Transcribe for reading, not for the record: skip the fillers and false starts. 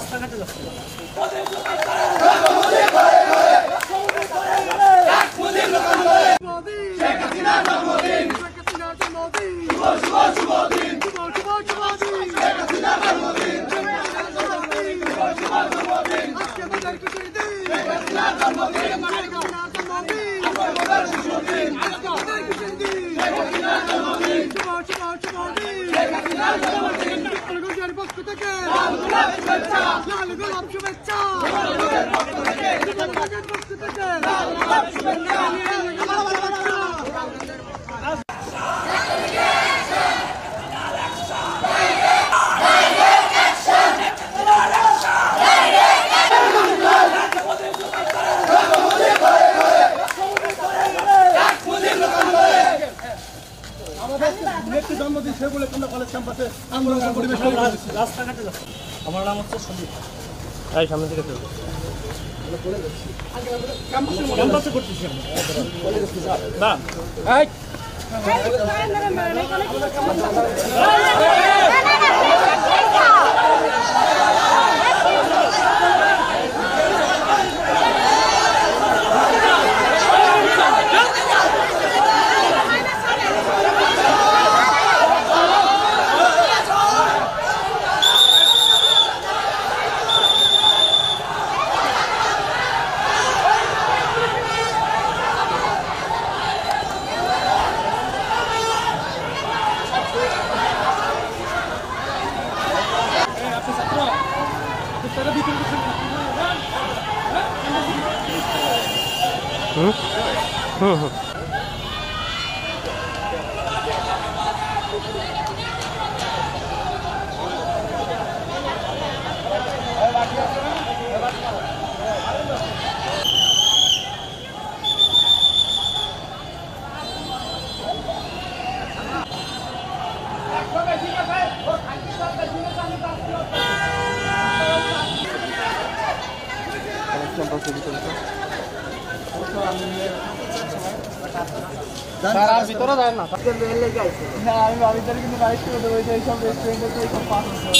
রাস্তাঘাটে যাচ্ছে। জন্মদিন সে বলে তোমরা কলেজ ক্যাম্পাসে আন্দোলন পরিবেশ রাস্তাঘাটে যাচ্ছে। আমার নাম হচ্ছে সন্দীপ। এই সামনে থেকে চলবে ক্যাম্পাসে করতেছি না। ভিতরে যায় না। আমি বাড়ির কিন্তু বাইক করে দেবো এইসব রেস্টুরেন্টে তো এইসব পাস আছে।